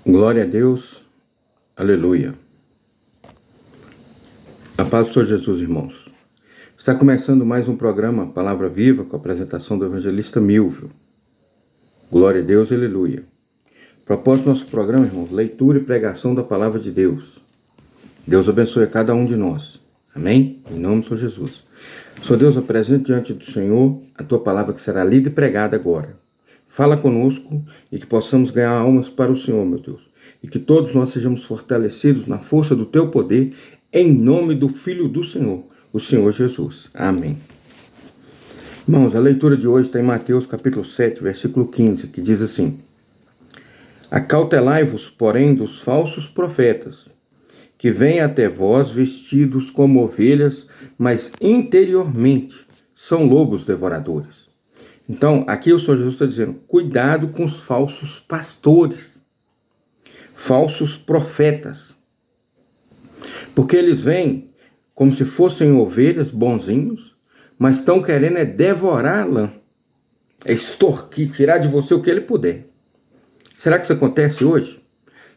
Glória a Deus, aleluia. A paz do Senhor Jesus, irmãos. Está começando mais um programa Palavra Viva com a apresentação do evangelista Milvio. Glória a Deus, aleluia. Propósito do nosso programa, irmãos, leitura e pregação da Palavra de Deus. Deus abençoe a cada um de nós. Amém? Em nome do Senhor Jesus. Senhor Deus, apresento diante do Senhor a Tua Palavra que será lida e pregada agora. Fala conosco e que possamos ganhar almas para o Senhor, meu Deus. E que todos nós sejamos fortalecidos na força do Teu poder, em nome do Filho do Senhor, o Senhor Jesus. Amém. Irmãos, a leitura de hoje está em Mateus capítulo 7, versículo 15, que diz assim: Acautelai-vos, porém, dos falsos profetas, que vêm até vós vestidos como ovelhas, mas interiormente são lobos devoradores. Então, aqui o Senhor Jesus está dizendo, cuidado com os falsos pastores, falsos profetas. Porque eles vêm como se fossem ovelhas, bonzinhos, mas estão querendo devorar a lã, extorquir, tirar de você o que ele puder. Será que isso acontece hoje?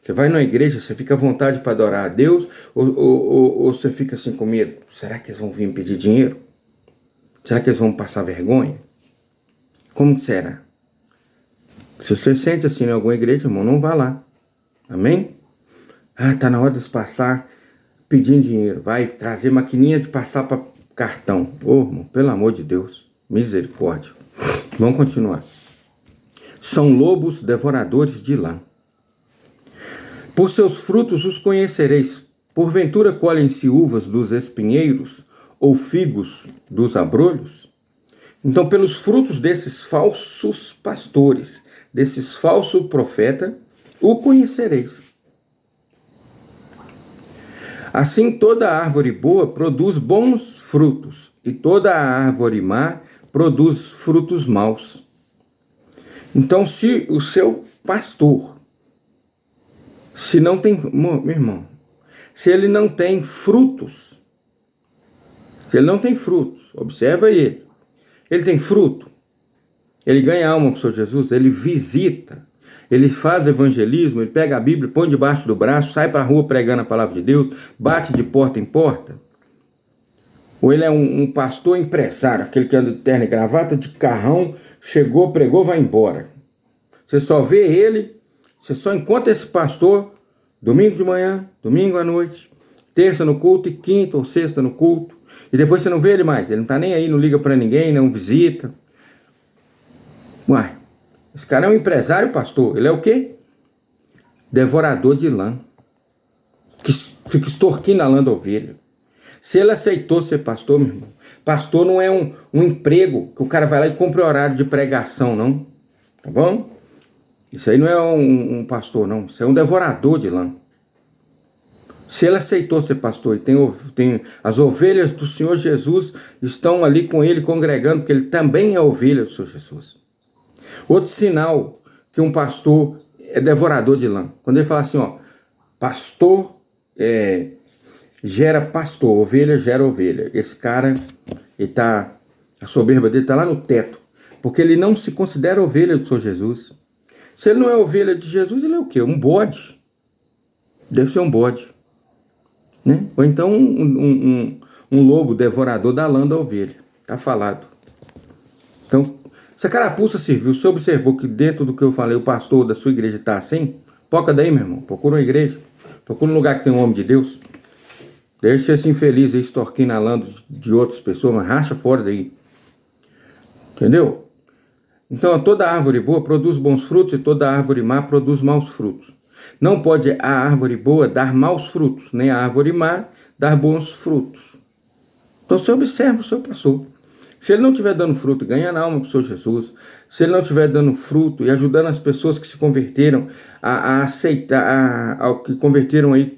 Você vai numa igreja, você fica à vontade para adorar a Deus, ou você fica assim com medo? Será que eles vão vir pedir dinheiro? Será que eles vão passar vergonha? Como que será? Se você sente assim em alguma igreja, irmão, não vá lá. Amém? Tá na hora de passar pedindo dinheiro. Vai trazer maquininha de passar para cartão. Irmão, pelo amor de Deus. Misericórdia. Vamos continuar. São lobos devoradores de lã. Por seus frutos os conhecereis. Porventura colhem-se uvas dos espinheiros ou figos dos abrolhos? Então, pelos frutos desses falsos pastores, desses falsos profetas, o conhecereis. Assim, toda árvore boa produz bons frutos, e toda árvore má produz frutos maus. Então, se o seu pastor, se não tem, meu irmão, se ele não tem frutos, observa ele. Ele tem fruto, ele ganha alma para o Senhor Jesus, ele visita, ele faz evangelismo, ele pega a Bíblia, põe debaixo do braço, sai para a rua pregando a palavra de Deus, bate de porta em porta. Ou ele é um pastor empresário, aquele que anda de terno e gravata, de carrão, chegou, pregou, vai embora. Você só vê ele, você só encontra esse pastor domingo de manhã, domingo à noite, terça no culto e quinta ou sexta no culto. E depois você não vê ele mais, ele não tá nem aí, não liga para ninguém, não visita. Uai, esse cara é um empresário, pastor. Ele é o quê? Devorador de lã. Que fica extorquindo a lã da ovelha. Se ele aceitou ser pastor, meu irmão, pastor não é um emprego que o cara vai lá e cumpre o horário de pregação, não. Tá bom? Isso aí não é um pastor, não. Isso é um devorador de lã. Se ele aceitou ser pastor e tem as ovelhas do Senhor Jesus estão ali com ele congregando, porque ele também é ovelha do Senhor Jesus. Outro sinal que um pastor é devorador de lã. Quando ele fala assim, pastor gera pastor, ovelha gera ovelha. Esse cara, a soberba dele está lá no teto, porque ele não se considera ovelha do Senhor Jesus. Se ele não é ovelha de Jesus, ele é o quê? Um bode. Deve ser um bode. Né? Ou então um lobo devorador da lã da ovelha. Está falado. Então, se a carapuça serviu, você observou que dentro do que eu falei, o pastor da sua igreja está assim? Poca daí, meu irmão. Procura uma igreja. Procura um lugar que tem um homem de Deus. Deixa esse infeliz aí extorquindo a lã de outras pessoas, mas racha fora daí. Entendeu? Então, toda árvore boa produz bons frutos e toda árvore má produz maus frutos. Não pode a árvore boa dar maus frutos, nem a árvore má dar bons frutos. Então você observa o seu pastor. Se ele não estiver dando fruto, ganhando alma para o Senhor Jesus, se ele não estiver dando fruto e ajudando as pessoas que se converteram a aceitar, que converteram aí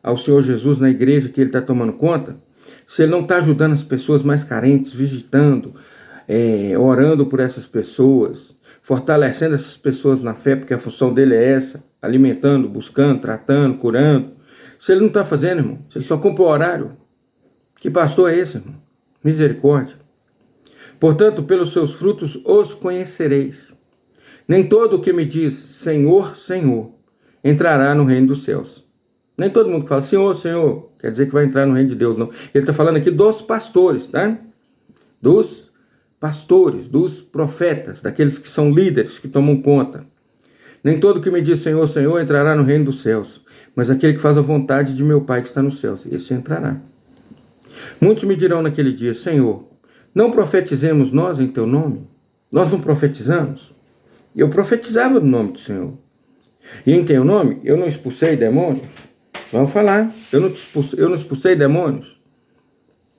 ao Senhor Jesus na igreja que ele está tomando conta, se ele não está ajudando as pessoas mais carentes, visitando, orando por essas pessoas, fortalecendo essas pessoas na fé, porque a função dele é essa, alimentando, buscando, tratando, curando. Se ele não está fazendo, irmão, se ele só cumpre o horário, que pastor é esse, irmão? Misericórdia. Portanto, pelos seus frutos os conhecereis. Nem todo o que me diz Senhor, Senhor entrará no reino dos céus. Nem todo mundo fala, Senhor, Senhor, quer dizer que vai entrar no reino de Deus, não. Ele está falando aqui dos pastores, tá? Dos pastores, dos profetas, daqueles que são líderes, que tomam conta. Nem todo que me diz Senhor, Senhor entrará no reino dos céus, mas aquele que faz a vontade de meu Pai que está nos céus, esse entrará. Muitos me dirão naquele dia, Senhor, não profetizemos nós em teu nome? Nós não profetizamos? Eu profetizava no nome do Senhor. E em teu nome eu não expulsei demônios? Vamos falar, eu não expulsei demônios?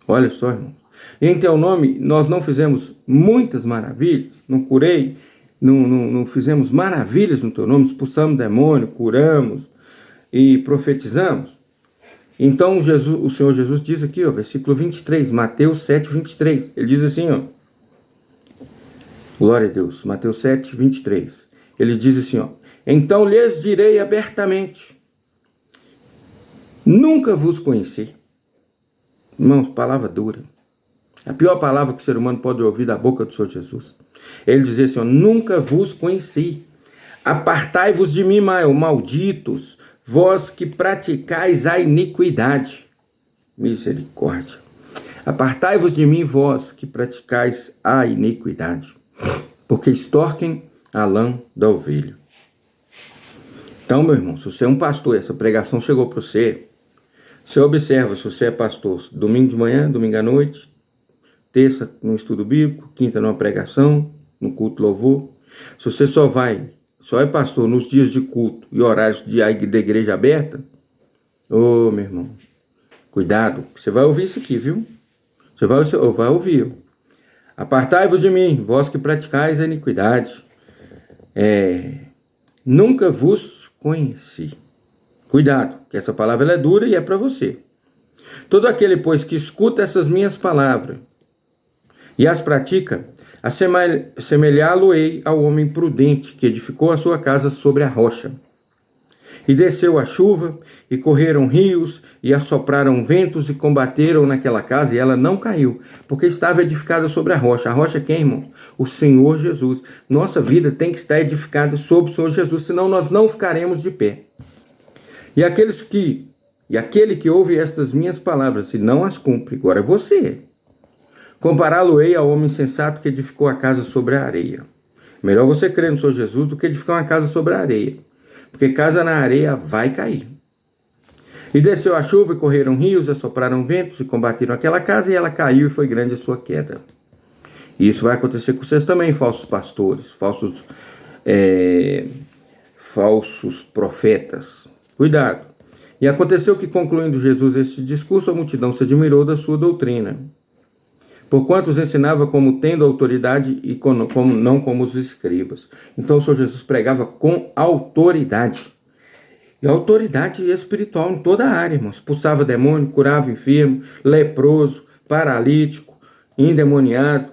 Olha só, irmão. E em teu nome nós não fizemos muitas maravilhas? Não curei? Não fizemos maravilhas no teu nome? Expulsamos demônio, curamos e profetizamos? Então o Senhor Jesus diz aqui, ó, versículo 23, Mateus 7, 23. Ele diz assim, ó. Glória a Deus. Mateus 7, 23. Ele diz assim, ó. Então lhes direi abertamente, nunca vos conheci. Irmãos, palavra dura. A pior palavra que o ser humano pode ouvir da boca do Senhor Jesus. Ele diz assim, ó, nunca vos conheci. Apartai-vos de mim, malditos, vós que praticais a iniquidade. Misericórdia. Apartai-vos de mim, vós que praticais a iniquidade, porque extorquem a lã da ovelha. Então, meu irmão, se você é um pastor, essa pregação chegou para você, você observa se você é pastor, domingo de manhã, domingo à noite, terça no estudo bíblico, quinta numa pregação, no culto louvor. Se você só é pastor nos dias de culto e horários da igreja aberta, ô, meu irmão, cuidado, você vai ouvir isso aqui, viu? Você vai ouvir. Apartai-vos de mim, vós que praticais a iniquidade. Nunca vos conheci. Cuidado, que essa palavra ela é dura e é para você. Todo aquele, pois, que escuta essas minhas palavras e as pratica, assemelhá-lo-ei ao homem prudente que edificou a sua casa sobre a rocha. E desceu a chuva, e correram rios, e assopraram ventos, e combateram naquela casa, e ela não caiu, porque estava edificada sobre a rocha. A rocha é quem, irmão? O Senhor Jesus. Nossa vida tem que estar edificada sobre o Senhor Jesus, senão nós não ficaremos de pé. E aquele que ouve estas minhas palavras e não as cumpre, agora é você. Compará-lo-ei ao homem sensato que edificou a casa sobre a areia. Melhor você crer no Senhor Jesus do que edificar uma casa sobre a areia, porque casa na areia vai cair. E desceu a chuva, e correram rios, assopraram ventos, e combateram aquela casa, e ela caiu, e foi grande a sua queda. E isso vai acontecer com vocês também, falsos pastores, falsos profetas. Cuidado. E aconteceu que, concluindo Jesus este discurso, a multidão se admirou da sua doutrina, porquanto os ensinava como tendo autoridade e não como os escribas. Então o Senhor Jesus pregava com autoridade. E autoridade espiritual em toda a área, irmão. Expulsava demônio, curava enfermo, leproso, paralítico, endemoniado.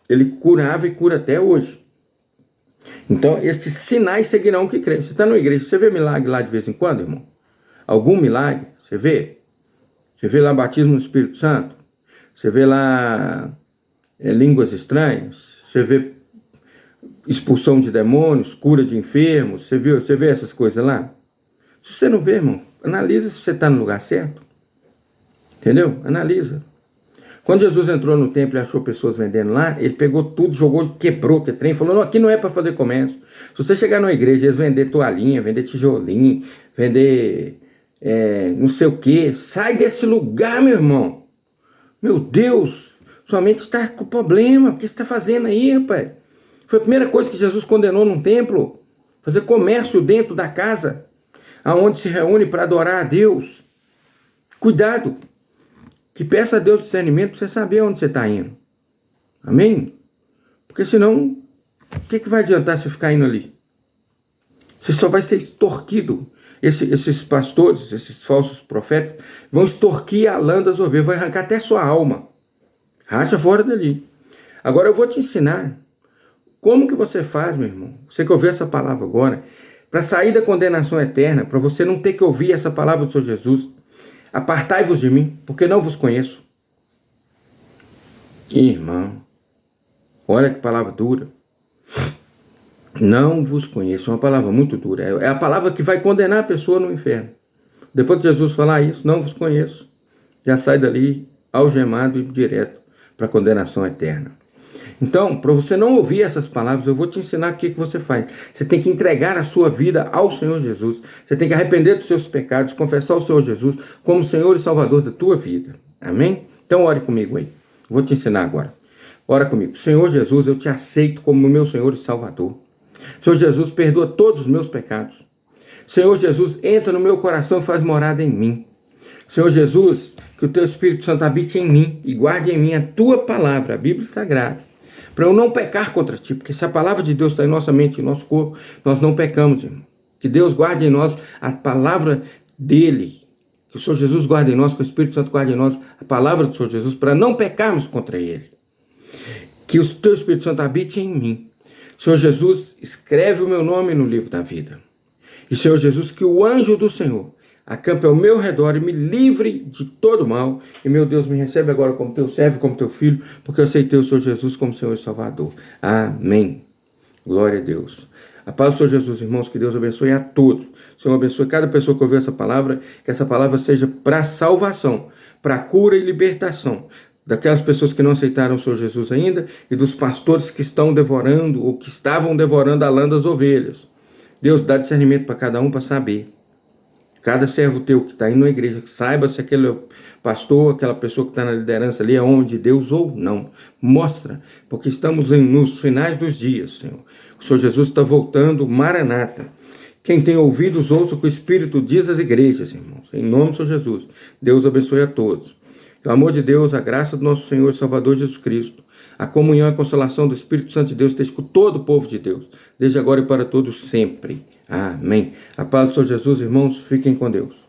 Ele curava e cura até hoje. Então estes sinais seguirão o que crê. Você está na igreja, você vê milagre lá de vez em quando, irmão? Algum milagre? Você vê? Você vê lá batismo no Espírito Santo? Você vê lá línguas estranhas? Você vê expulsão de demônios, cura de enfermos? Você vê essas coisas lá? Se você não vê, irmão, analisa se você está no lugar certo. Entendeu? Analisa. Quando Jesus entrou no templo e achou pessoas vendendo lá, ele pegou tudo, jogou, quebrou, que trem, falou, não, aqui não é para fazer comércio. Se você chegar numa igreja e eles vender toalhinha, vender tijolinho, vender não sei o que, sai desse lugar, meu irmão. Meu Deus, sua mente está com problema. O que você está fazendo aí, rapaz? Foi a primeira coisa que Jesus condenou num templo. Fazer comércio dentro da casa, aonde se reúne para adorar a Deus. Cuidado. Que peça a Deus discernimento para você saber onde você está indo. Amém? Porque senão, o que vai adiantar você ficar indo ali? Você só vai ser extorquido. Esses pastores, esses falsos profetas, vão extorquir a lã das ovelhas, vai arrancar até sua alma. Racha fora dali. Agora eu vou te ensinar como que você faz, meu irmão, você que ouviu essa palavra agora, para sair da condenação eterna, para você não ter que ouvir essa palavra do Senhor Jesus. Apartai-vos de mim, porque não vos conheço. Irmão, olha que palavra dura. Não vos conheço. É uma palavra muito dura. É a palavra que vai condenar a pessoa no inferno. Depois que Jesus falar isso, não vos conheço, já sai dali algemado e direto para a condenação eterna. Então, para você não ouvir essas palavras, eu vou te ensinar o que você faz. Você tem que entregar a sua vida ao Senhor Jesus. Você tem que arrepender dos seus pecados, confessar o Senhor Jesus como Senhor e Salvador da tua vida. Amém? Então, ore comigo aí. Vou te ensinar agora. Ora comigo. Senhor Jesus, eu te aceito como meu Senhor e Salvador. Senhor Jesus, perdoa todos os meus pecados. Senhor Jesus, entra no meu coração e faz morada em mim. Senhor Jesus, que o teu Espírito Santo habite em mim e guarde em mim a tua palavra, a Bíblia Sagrada, para eu não pecar contra ti, porque se a palavra de Deus está em nossa mente, em nosso corpo, nós não pecamos, irmão. Que Deus guarde em nós a palavra dele, que o Senhor Jesus guarde em nós, que o Espírito Santo guarde em nós a palavra do Senhor Jesus, para não pecarmos contra ele. Que o teu Espírito Santo habite em mim. Senhor Jesus, escreve o meu nome no livro da vida. E Senhor Jesus, que o anjo do Senhor acampe ao meu redor e me livre de todo mal. E meu Deus, me recebe agora como teu servo, como teu filho, porque eu aceitei o Senhor Jesus como Senhor e Salvador. Amém. Glória a Deus. A paz do Senhor Jesus, irmãos, que Deus abençoe a todos. O Senhor abençoe cada pessoa que ouviu essa palavra, que essa palavra seja para salvação, para cura e libertação daquelas pessoas que não aceitaram o Senhor Jesus ainda e dos pastores que estão devorando ou que estavam devorando a lã das ovelhas. Deus dá discernimento para cada um para saber. Cada servo teu que está indo na igreja, que saiba se aquele pastor, aquela pessoa que está na liderança ali é homem de Deus ou não. Mostra, porque estamos nos finais dos dias, Senhor. O Senhor Jesus está voltando, Maranata. Quem tem ouvidos, ouça o que o Espírito diz às igrejas, irmãos. Em nome do Senhor Jesus. Deus abençoe a todos. O amor de Deus, a graça do nosso Senhor e Salvador Jesus Cristo, a comunhão e a consolação do Espírito Santo de Deus esteja com todo o povo de Deus, desde agora e para todos sempre. Amém. A paz do Senhor Jesus, irmãos, fiquem com Deus.